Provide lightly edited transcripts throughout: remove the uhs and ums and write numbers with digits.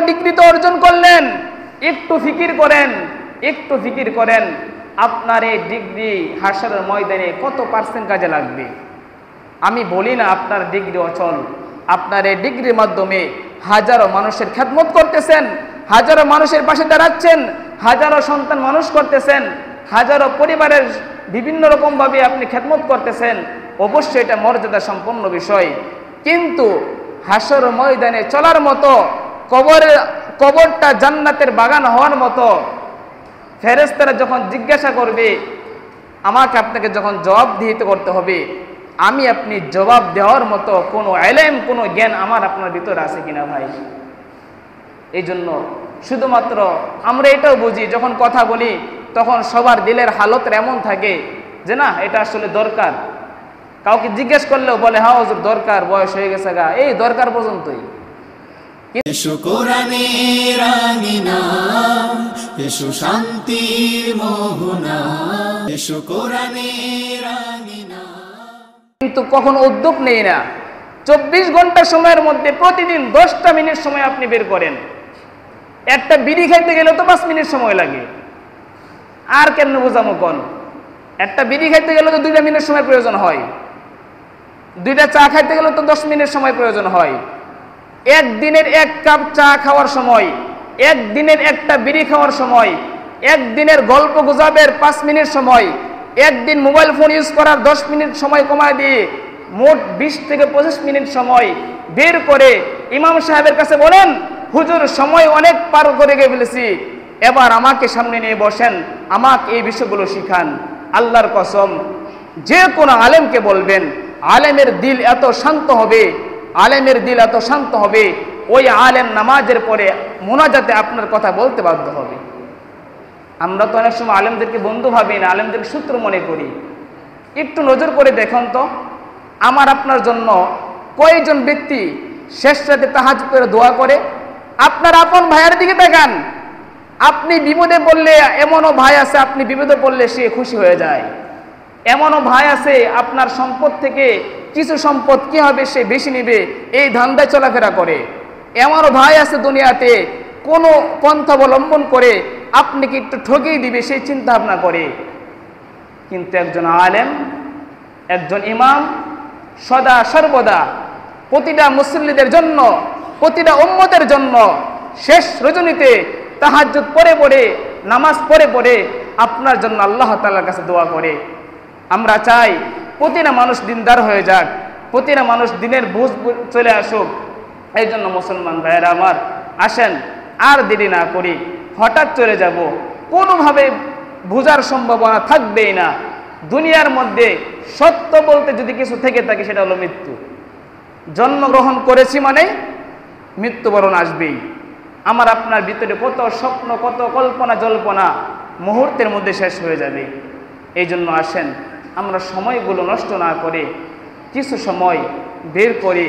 Degree তো অর্জন করলেন, একটু ফিকির করেন আপনার এই ডিগ্রি হাসরের ময়দানে কত পার্সেন্ট কাজে লাগবে। আমি বলি না আপনার ডিগ্রি অচল, আপনার এই ডিগ্রির মাধ্যমে হাজারো মানুষের খেদমত করতেছেন, হাজারো মানুষের পাশে দাঁড়াচ্ছেন, হাজারো সন্তান মানুষ করতেছেন, হাজারো পরিবারের বিভিন্ন রকমভাবে আপনি খেদমত করতেছেন, অবশ্যই এটা মর্যাদা সম্পন্ন বিষয়। কিন্তু হাসর ময়দানে চলার মতো, কবরটা জান্নাতের বাগান হওয়ার মতো, ফেরেশতারা যখন জিজ্ঞাসা করবে, আমাকে আপনাকে যখন জবাব দিতে করতে হবে, আমি আপনি জবাব দেওয়ার মতো কোনো ইলম, কোনো জ্ঞান আমার আপনার ভিতরে আছে কিনা ভাই? এই জন্য শুধুমাত্র আমরা এটাও বুঝি, যখন কথা বলি তখন সবার দিলের হালত এমন থাকে যে না এটা আসলে দরকার। কাউকে জিজ্ঞেস করলেও বলে হ্যাঁ হুজুর দরকার, বয়স হয়ে গেছে গা, এই দরকার পর্যন্তই। এসো কোরআনের আঙিনা, এসো শান্তির মোহনা, এসো কোরআনের আঙিনা। কিন্তু কখনো উদ্যোগ নেই না। 24 ঘন্টা সময়ের মধ্যে প্রতিদিন 10টা মিনিট সময় আপনি বের করেন। একটা বিড়ি খাইতে গেলে তো 5 মিনিট সময় লাগে, আর কেন বোঝামো কোন? একটা বিড়ি খাইতে গেলে তো 2টা মিনিট সময় প্রয়োজন হয়, 2টা চা খাইতে গেলে তো 10 মিনিট সময় প্রয়োজন হয়। একদিনের 1 কাপ চা খাওয়ার সময়, একদিনের একটা বিড়ি খাওয়ার সময়, একদিনের গল্প গুজবের 5 মিনিট সময়, একদিন মোবাইল ফোন ইউজ করার 10 মিনিট সময় কমায় দিয়ে মোট 20 থেকে 25 মিনিট সময় বের করে ইমাম সাহেবের কাছে বলেন, হুজুর সময় অনেক পার করে গিয়ে ফেলেছি, এবার আমাকে সামনে নিয়ে বসেন, আমাকে এই বিষয়গুলো শিখান। আল্লাহর কসম, যে কোনো আলেমকে বলবেন, আলেমের দিল এত শান্ত হবে, আলেমের দিল এত শান্ত হবে, ওই আলেম নামাজের পরে মোনাজাতে আপনার কথা বলতে বাধ্য হবে। আমরা তো অনেক সময় আলেমদেরকে বন্ধু ভাবি না, আলেমদেরকে শত্রু মনে করি। একটু নজর করে দেখুন তো, আমার আপনার জন্য কয়জন ব্যক্তি শেষ রাতে তাহাজ্জুদ করে দোয়া করে? আপনার আপন ভাইয়ের দিকে তাকান, আপনি বিপদে পড়লে এমনও ভাই আছে, আপনি বিপদে পড়লে সে খুশি হয়ে যায়। এমনও ভাই আছে আপনার সম্পদ থেকে কিছু সম্পদ কি হবে সে বেশি নেবে, এই ধান্দায় চলাফেরা করে। এমনও ভাই আছে দুনিয়াতে কোনো পন্থা অবলম্বন করে আপনাকে একটু ঠকিয়ে দিবে সেই চিন্তা ভাবনা করে। কিন্তু একজন আলেম, একজন ইমাম সদা সর্বদা প্রতিটা মুসল্লিদের জন্য, প্রতিটা উম্মতের জন্য শেষ রজনীতে তাহাজ্জুদ পড়ে পড়ে, নামাজ পড়ে পড়ে আপনার জন্য আল্লাহ তাআলার কাছে দোয়া করে। আমরা চাই প্রতিটা মানুষ দিনদার হয়ে যাক, প্রতিটা মানুষ দিনের বুঝ চলে আসুক। এই জন্য মুসলমান ভাইয়েরা আমার, আসেন আর দেরি না করি, হঠাৎ চলে যাব, কোনোভাবে বোঝার সম্ভাবনা থাকবেই না। দুনিয়ার মধ্যে সত্য বলতে যদি কিছু থেকে থাকে সেটা হলো মৃত্যু। জন্মগ্রহণ করেছি মানে মৃত্যুবরণ আসবেই। আমার আপনার ভিতরে কত স্বপ্ন, কত কল্পনা জল্পনা মুহূর্তের মধ্যে শেষ হয়ে যাবে। এই জন্য আসেন আমরা সময়গুলো নষ্ট না করে কিছু সময় বের করে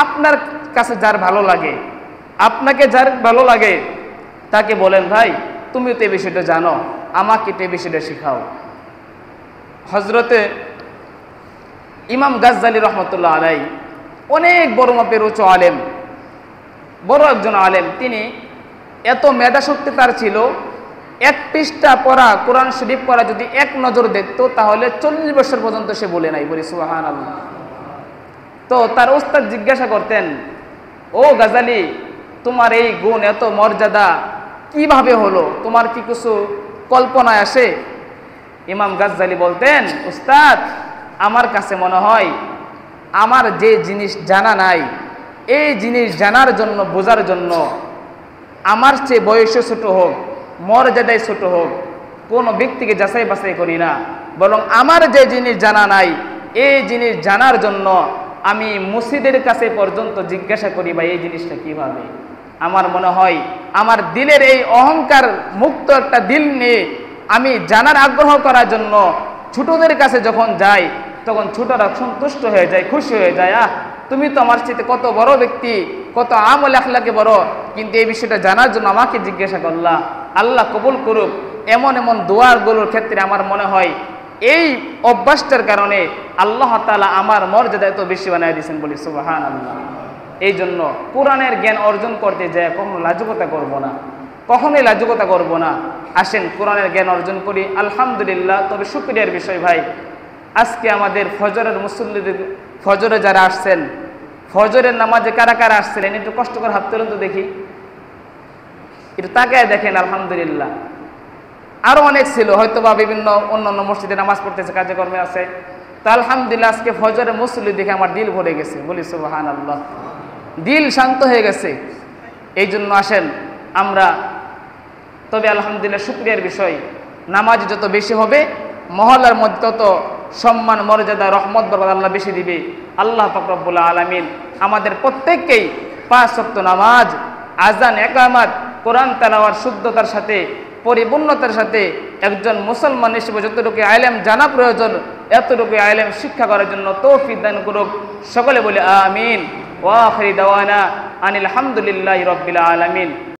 আপনার কাছে যার ভালো লাগে, আপনাকে যার ভালো লাগে তাকে বলেন, ভাই তুমিও তো এই বিষয়টা জানো, আমাকে তো এই বিষয়টা শেখাও। হজরতে ইমাম গাজ্জালি রহমতুল্লাহ আলাই অনেক বড় মাপের উঁচু আলেম, বড় একজন আলেম। তিনি এত মেধাশক্তি তার ছিল, 1 পৃষ্ঠা পড়া কোরআন শরীফ পড়া যদি এক নজর দেখতো তাহলে 40 বছর পর্যন্ত সে বলে নাই, বলি সুবহানাল্লাহ। তো তার উস্তাদ জিজ্ঞাসা করতেন, ও গাজ্জালি তোমার এই গুণ, এত মর্যাদা কিভাবে হলো, তোমার কি কিছু কল্পনায় আসে? ইমাম গাজ্জালি বলতেন, উস্তাদ আমার কাছে মনে হয় আমার যে জিনিস জানা নাই, এই জিনিস জানার জন্য, বোঝার জন্য আমার চেয়ে বয়সে ছোট হোক, মর্যাদায় ছোট হোক, কোনো ব্যক্তিকে যাচাই বাছাই করি না, বরং আমার যে জিনিস জানা নাই এই জিনিস জানার জন্য আমি মুর্শিদের কাছে পর্যন্ত জিজ্ঞাসা করি, ভাই এই জিনিসটা কিভাবে। আমার মনে হয় আমার দিলের এই অহংকার মুক্ত একটা দিল নিয়ে আমি জানার আগ্রহ করার জন্য ছোটদের কাছে যখন যাই তখন ছোটরা সন্তুষ্ট হয়ে যায়, খুশি হয়ে যায়, তুমি তো আমার চেয়ে কত বড় ব্যক্তি, কত আমল আখলাকে বড়, কিন্তু এই বিষয়টা জানার জন্য আমাকে জিজ্ঞাসা করলা। আল্লাহ কবুল করুক। এমন এমন দোয়ারগুলোর ক্ষেত্রে আমার মনে হয় এই অভ্যাসটার কারণে আল্লাহ তাআলা আমার মর্যাদা এত বেশি বানায় দিয়েছেন, বলি সুবহানাল্লাহ। এই জন্য কোরআনের জ্ঞান অর্জন করতে যায় কখনো লাজুকতা করব না, কখনোই লাজুকতা করব না। আসেন কোরআনের জ্ঞান অর্জন করি। আলহামদুলিল্লাহ। তবে শুকরিয়ার বিষয় ভাই, আজকে আমাদের ফজরের মুসল্লিদের, ফজরে যারা আসছেন, ফজরের নামাজে কারা কারা আসছিলেন একটু কষ্ট করে হাত তুলুন তো দেখি, একটু তাকায় দেখেন। আলহামদুলিল্লাহ। আরো অনেক ছিল হয়তো বা বিভিন্ন অন্যান্য মসজিদে নামাজ পড়তেছে, কাজকর্মে আছে। তো আলহামদুলিল্লাহ আজকে ফজরের মুসল্লি দেখে আমার দিল ভরে গেছে, বলি সুবহানাল্লাহ, দিল শান্ত হয়ে গেছে। এই জন্য আসেন আমরা, তবে আলহামদুলিল্লাহ শুকরিয়ার বিষয়, নামাজ যত বেশি হবে মহল্লার মধ্যে তত সম্মান, মর্যাদা, রহমত, বরকত আল্লাহ বেশি দিবে। আল্লাহ পাক রব্বুল আলামিন আমাদের প্রত্যেককেই 5 ওয়াক্ত নামাজ, আজান, ইকামত, কোরআন তেলাওয়াত শুদ্ধতার সাথে, পরিপূর্ণতার সাথে একজন মুসলমান হিসেবে যতটুকু আলেম জানা প্রয়োজন এতটুকু আলেম শিক্ষা করার জন্য তৌফিক দান করুক। সকলে বলে আমিন। ওয়া আখিরি দাওয়ানা আনিল হামদুলিল্লাহি রাব্বিল আলামিন।